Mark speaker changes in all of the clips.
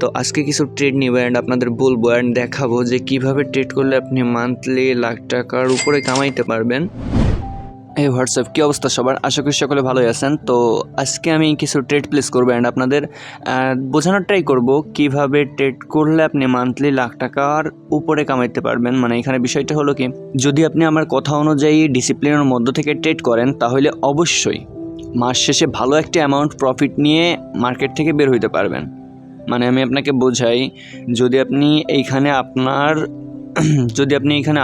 Speaker 1: তো আজকে কিছু ট্রেড নিব অ্যান্ড আপনাদের বলবো অ্যান্ড দেখাবো যে কিভাবে ট্রেড করলে আপনি মান্থলি লাখ টাকার উপরে কামাইতে পারবেন। এই হোয়াটসঅ্যাপ কী অবস্থা সবার, আশা করি সকলে ভালোই আছেন। তো আজকে আমি কিছু ট্রেড প্লেস করবো অ্যান্ড আপনাদের বোঝানোর ট্রাই করবো কীভাবে ট্রেড করলে আপনি মান্থলি লাখ টাকার উপরে কামাইতে পারবেন। মানে এখানে বিষয়টা হলো কি, যদি আপনি আমার কথা অনুযায়ী ডিসিপ্লিনের মধ্য থেকে ট্রেড করেন তাহলে অবশ্যই মাস শেষে ভালো একটা অ্যামাউন্ট প্রফিট নিয়ে মার্কেট থেকে বের হইতে পারবেন। মানে আমি আপনাকে বোঝাই, যদি আপনি এইখানে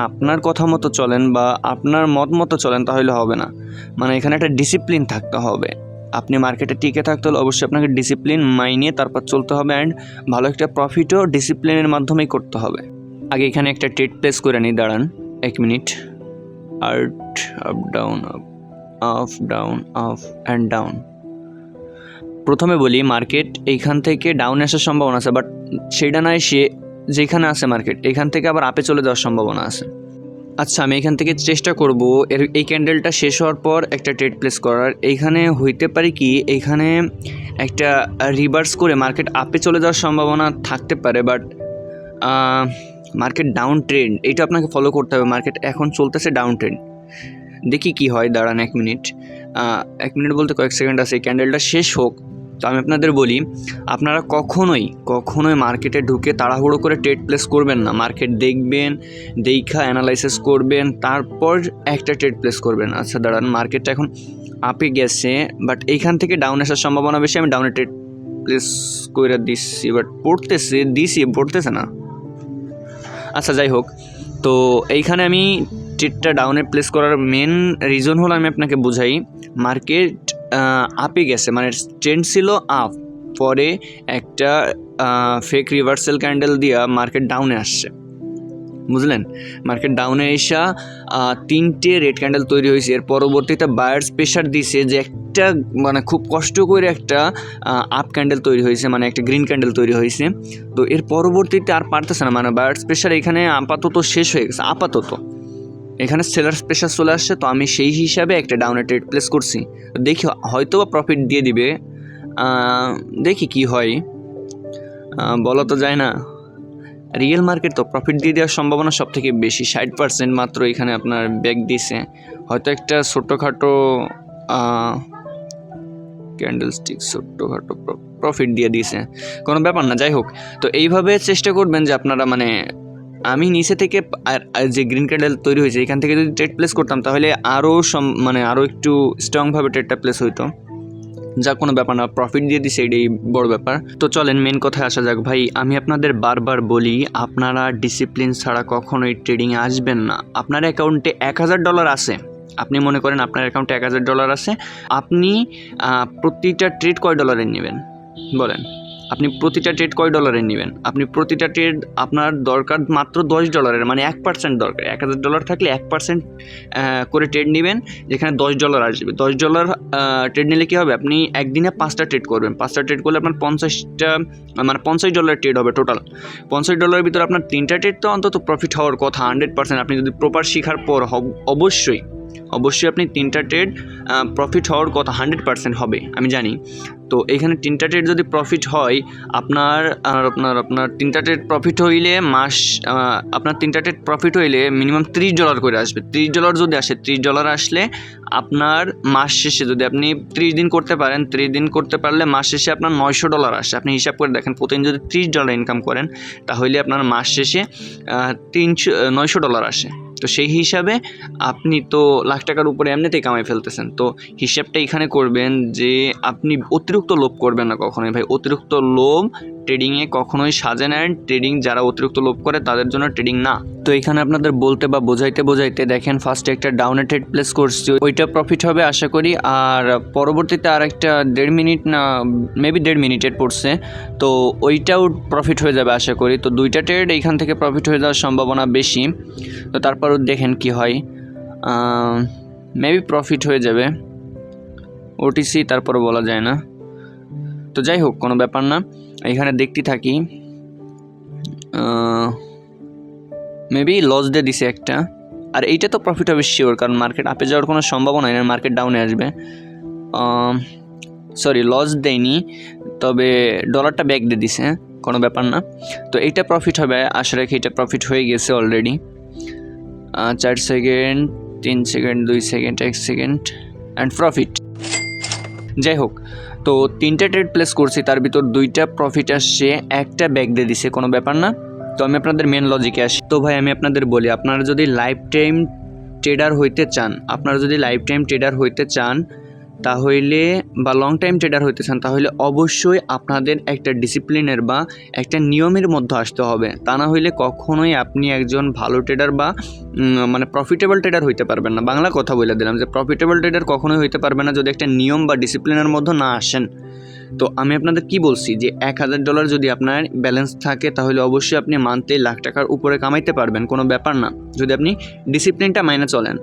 Speaker 1: আপনার কথা মতো চলেন বা আপনার মত মতো চলেন তাহলে হবে না। মানে এখানে একটা ডিসিপ্লিন থাকতে হবে। আপনি মার্কেটে টিকে থাকতে হলে অবশ্যই আপনাকে ডিসিপ্লিন মাইনে তারপর চলতে হবে অ্যান্ড ভালো একটা প্রফিটও ডিসিপ্লিনের মাধ্যমেই করতে হবে। আগে এখানে একটা ট্রেড প্লেস করে নিই, দাঁড়ান 1 minute. Art up down up down up and down. প্রথমে বলি, মার্কেট এইখান থেকে ডাউনে আসার সম্ভাবনা আছে, বাট সেটা নয় সে যেখানে আছে মার্কেট এখান থেকে আবার আপে চলে যাওয়ার সম্ভাবনা আছে। আচ্ছা, আমি এখান থেকে চেষ্টা করব এই ক্যান্ডেলটা শেষ হওয়ার পর একটা ট্রেড প্লেস করার। এইখানে হইতে পারে কি, এইখানে একটা রিভার্স করে মার্কেট আপে চলে যাওয়ার সম্ভাবনা থাকতে পারে, বাট মার্কেট ডাউন ট্রেন্ড, এইটা আপনাকে ফলো করতে হবে। মার্কেট এখন চলতেছে ডাউন ট্রেন্ড, দেখি কি হয়। দাঁড়ান 1 মিনিট, 1 মিনিট বলতে কয়েক সেকেন্ড আছে। ক্যান্ডেলটা শেষ হোক। তো আমি আপনাদের বলি, আপনারা কখনোই মার্কেটে ঢুকে তাড়াহুড়ো করে ট্রেড প্লেস করবেন না। মার্কেট দেখবেন, দেখা অ্যানালাইসিস করবেন, তারপর একটা ট্রেড প্লেস করবেন। আচ্ছা দাঁড়ান, মার্কেটটা এখন আপে গেছে, বাট এইখান থেকে ডাউন আসার সম্ভাবনা বেশি। আমি ডাউনে ট্রেড প্লেস করে দিচ্ছি, বাট পড়তেছে না। আচ্ছা যাই হোক, তো এইখানে আমি ট্রেডটা ডাউনে প্লেস করার মেন রিজন হলো, আমি আপনাকে বুঝাই, মার্কেট আপে গেছে, মানে ট্রেন্ড ছিল আপ, পরে একটা ফেক রিভার্সাল ক্যান্ডেল দিয়া মার্কেট ডাউনে আসছে, বুঝলেন। মার্কেট ডাউনে এসা 3টে রেড ক্যান্ডেল তৈরি হয়েছে। এর পরবর্তীতে বায়ার্স প্রেশার দিছে যে একটা মানে খুব কষ্ট করে একটা আপ ক্যান্ডেল তৈরি হয়েছে, মানে একটা গ্রিন ক্যান্ডেল তৈরি হয়েছে। তো এর পরবর্তীতে আর পারতেছে না, মানে বায়ার্স প্রেশার এখানে আপাতত শেষ হয়ে গেছে। আপাতত এখানে সেলার্স প্রেশার চলে আসছে। তো আমি সেই হিসাবে একটা ডাউনে ট্রেড প্লেস করছি। দেখি হয়তো বা প্রফিট দিয়ে দিবে, দেখি কি হয়, বলা তো যায় না। রিয়েল মার্কেট তো প্রফিট দিয়ে দেওয়ার সম্ভাবনা সব থেকে বেশি, 60% মাত্র এখানে আপনার ব্যাক দিছে। হয়তো একটা ছোটোখাটো ক্যান্ডেলস্টিক ছোট্টখাটো প্রফিট দিয়ে দিয়েছে, কোনো ব্যাপার না। যাই হোক, তো এইভাবে চেষ্টা করবেন যে আপনারা, মানে আমি নিচে থেকে যে গ্রিন ক্যান্ডেল তৈরি হয়েছে এখান থেকে যদি ট্রেড প্লেস করতাম তাহলে আরও একটু স্ট্রংভাবে ট্রেডটা প্লেস হইতো। যা কোনো ব্যাপার না, প্রফিট দিয়ে দিছে, এটাই বড় ব্যাপার। তো চলেন মেন কথায় আসা যাক। ভাই, আমি আপনাদের বারবার বলি, আপনারা ডিসিপ্লিন ছাড়া কখনোই ট্রেডিংয়ে আসবেন না। আপনার অ্যাকাউন্টে $1000 আছে, আপনি মনে করেন আপনার অ্যাকাউন্টে $1000 আছে, আপনি প্রতিটা ট্রেড কয় ডলারের নেবেন বলেন? আপনি প্রতিটা ট্রেড কয় ডলারের নেবেন? আপনি প্রতিটা ট্রেড আপনার দরকার মাত্র $10, মানে 1% দরকার। $1000 থাকলে 1% করে ট্রেড নেবেন, যেখানে $10 আসবে। $10 ট্রেড নিলে কী হবে, আপনি একদিনে 5টা ট্রেড করবেন। 5টা ট্রেড করলে আপনার মানে $50 ট্রেড হবে টোটাল। $50 ভিতরে আপনার 3টা ট্রেড তো অন্তত প্রফিট হওয়ার কথা 100%। আপনি যদি প্রপার শেখার পর অবশ্যই আপনি 3টা ট্রেড প্রফিট হওয়ার কথা 100% হবে, আমি জানি। তো এখানে 3টা ট্রেড যদি প্রফিট হয়, আপনার 3টা ট্রেড প্রফিট হইলে আপনার 3টা ট্রেড প্রফিট হইলে মিনিমাম $30 করে আসবে। $30 যদি আসে, $30 আসলে আপনার মাস শেষে, যদি আপনি 30 দিন করতে পারেন, 30 দিন করতে পারলে মাস শেষে আপনার $900 আসে। আপনি হিসাব করে দেখেন, প্রতিদিন যদি $30 ইনকাম করেন তাহলে আপনার মাস শেষে $900 আসে। তো সেই হিসাবে আপনি তো লাখ টাকার উপরে এমনিতেই কামাই ফেলতেছেন। তো হিসাবটা এখানে করবেন যে আপনি অতিরিক্ত লোভ করবেন না কখনোই। ভাই, অতিরিক্ত লোভ ট্রেডিংয়ে কখনোই সাজে না। ট্রেডিং যারা অতিরিক্ত লোভ করে তাদের জন্য ট্রেডিং না। তো এখানে আপনাদের বলতে বা বোঝাইতে দেখেন, ফার্স্টে একটা ডাউনে ট্রেড প্লেস করছি, ওইটা প্রফিট হবে আশা করি। আর পরবর্তীতে আর একটা 1.5 মিনিট না মেবি 1.5 মিনিটের পড়ছে, তো ওইটাও প্রফিট হয়ে যাবে আশা করি। তো 2টা ট্রেড এইখান থেকে প্রফিট হয়ে যাওয়ার সম্ভাবনা বেশি। তো তারপরও দেখেন কি হয়, মেবি প্রফিট হয়ে যাবে। ওটিসি তারপরে বলা যায় না। তো যাই হোক, কোনো ব্যাপার না, এখানে দেখতে থাকি। মেবি লস দিয়ে দিছে একটা, আর এইটা তো প্রফিট হবে শিওর, কারণ মার্কেট আপে যাওয়ার কোনো সম্ভাবনা নেই, মার্কেট ডাউনে আসবে। সরি, লস দেয়নি, তবে ডলারটা ব্যাক দিয়ে দিছে, কোনো ব্যাপার না। তো এইটা প্রফিট হবে, আশা রাখি এটা প্রফিট হয়ে গেছে already. 4 second, 3 second, 2 second, 1 second and profit. যাই হোক, তো 3টা ট্রেড প্লেস করছি, তার ভিতর 2টা প্রফিট আসছে, একটা ব্যাক দিয়ে দিছে, কোনো ব্যাপার না। তো আমি আপনাদের মেন লজিকে আসি। তো ভাই আমি আপনাদের বলি, আপনারা যদি লাইফ টাইম ট্রেডার হইতে চান তাহলে বা লং টাইম ট্রেডার হইতে চান তাহলে অবশ্যই আপনাদের একটা ডিসিপ্লিনের বা একটা নিয়মের মধ্যে আসতে হবে। তা না হইলে কখনোই আপনি একজন ভালো ট্রেডার বা মানে প্রফিটেবল ট্রেডার হইতে পারবেন না। বাংলা কথা বলে দিলাম যে প্রফিটেবল ট্রেডার কখনোই হইতে পারবে না যদি একটা নিয়ম বা ডিসিপ্লিনের মধ্যে না আসেন। তো আমি আপনাদের কি বলছি যে $1000 যদি আপনার ব্যালেন্স থাকে তাহলে অবশ্যই আপনি মান্থলি লাখ টাকার উপরে কামাইতে পারবেন, কোনো ব্যাপার না, যদি আপনি ডিসিপ্লিনটা মাইনে চলেন।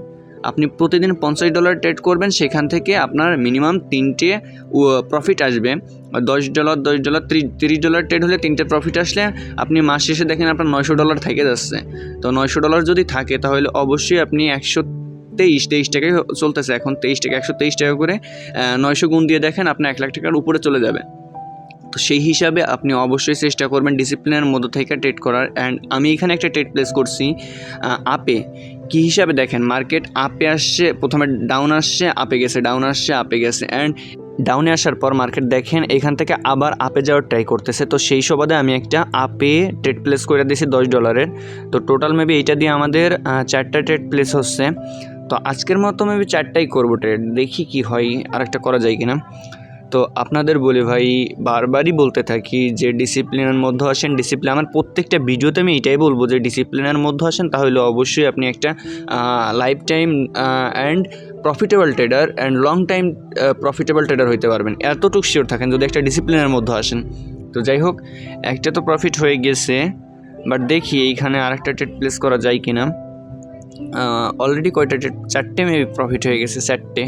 Speaker 1: আপনি প্রতিদিন $50 ট্রেড করবেন, সেখান থেকে আপনার মিনিমাম 3টে প্রফিট আসবে। $10, $30 ট্রেড হলে 3টে প্রফিট আসলে আপনি মাস শেষে দেখেন আপনার $900 থেকে যাচ্ছে। তো $900 যদি থাকে তাহলে অবশ্যই আপনি 123 টাকায় চলতেছে এখন, 123 টাকা করে 900 গুণ দিয়ে দেখেন আপনি 1 লাখ টাকার উপরে চলে যাবে। তো সেই হিসাবে আপনি অবশ্যই চেষ্টা করবেন ডিসিপ্লিনের মধ্যে থেকে ট্রেড করার। অ্যান্ড আমি এখানে একটা ট্রেড প্লেস করছি আপে। কী হিসাবে দেখেন, মার্কেট আপে আসছে, প্রথমে ডাউন আসছে, আপে গেছে, ডাউন আসছে, আপে গেছে, অ্যান্ড ডাউনে আসার পর মার্কেট দেখেন এখান থেকে আবার আপে যাওয়ার ট্রাই করতেছে। তো সেই সুবাদে আমি একটা আপে ট্রেড প্লেস করে দিয়েছি $10। তো টোটাল মেবি এইটা দিয়ে আমাদের 4টা ট্রেড প্লেস হচ্ছে। তো আজকের মতো মেবি 4টাই করবো ট্রেড, দেখি কি হয়, আরেকটা করা যায় কিনা। তো আপনাদের বলি ভাই, বারবারই বলতে থাকি যে ডিসিপ্লিনের মধ্যে আসেন। ডিসিপ্লিন, আমার প্রত্যেকটা ভিডিওতে আমি এটাই বলবো যে ডিসিপ্লিনের মধ্যে আসেন, তাহলে অবশ্যই আপনি একটা life time and profitable tedder and long time profitable tedder হইতে পারবেন। এতটুকু শিওর থাকেন যদি একটা ডিসিপ্লিনের মধ্যে আসেন। তো যাই হোক, একটা তো প্রফিট হয়ে গেছে, বাট দেখি এইখানে আরেকটা ট্রেড প্লেস করা যায় কিনা। অলরেডি কয়টা ট্রেড, 4টে মেবি প্রফিট হয়ে গেছে, 4টে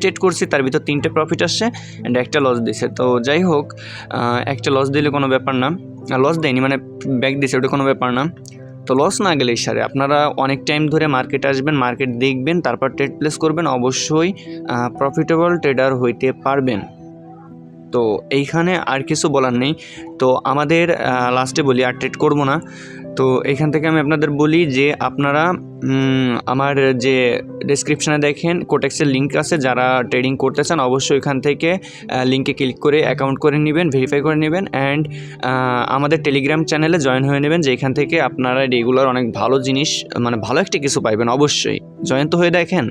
Speaker 1: ট্রেড করছি, তার ভিতর 3টে প্রফিট আসছে অ্যান্ড একটা লস দিছে। তো যাই হোক, একটা লস দিলে কোনো ব্যাপার না, লস দেয়নি মানে ব্যাক দিছে, ওটা কোনো ব্যাপার না। তো লস না গেলে সারে আপনারা অনেক টাইম ধরে মার্কেটে আসবেন, মার্কেট দেখবেন, তারপর ট্রেড প্লেস করবেন, অবশ্যই প্রফিটেবল ট্রেডার হইতে পারবেন। তো এইখানে আর কিছু বলার নেই। তো আমাদের লাস্টে বলি, আর ট্রেড করবো না। তো এখান থেকে আমি আপনাদের বলি যে আপনারা আমার যে ডেসক্রিপশানে দেখেন কোটেক্সের লিঙ্ক আছে, যারা ট্রেডিং করতে চান অবশ্যই ওইখান থেকে লিঙ্কে ক্লিক করে অ্যাকাউন্ট করে নেবেন, ভেরিফাই করে নেবেন, অ্যান্ড আমাদের টেলিগ্রাম চ্যানেলে জয়েন হয়ে নেবেন, যেখান থেকে আপনারা রেগুলার অনেক ভালো জিনিস, মানে ভালো একটা কিছু পাইবেন। অবশ্যই জয়েন তো হয়ে দেখেন।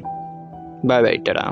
Speaker 1: Bye bye, tata.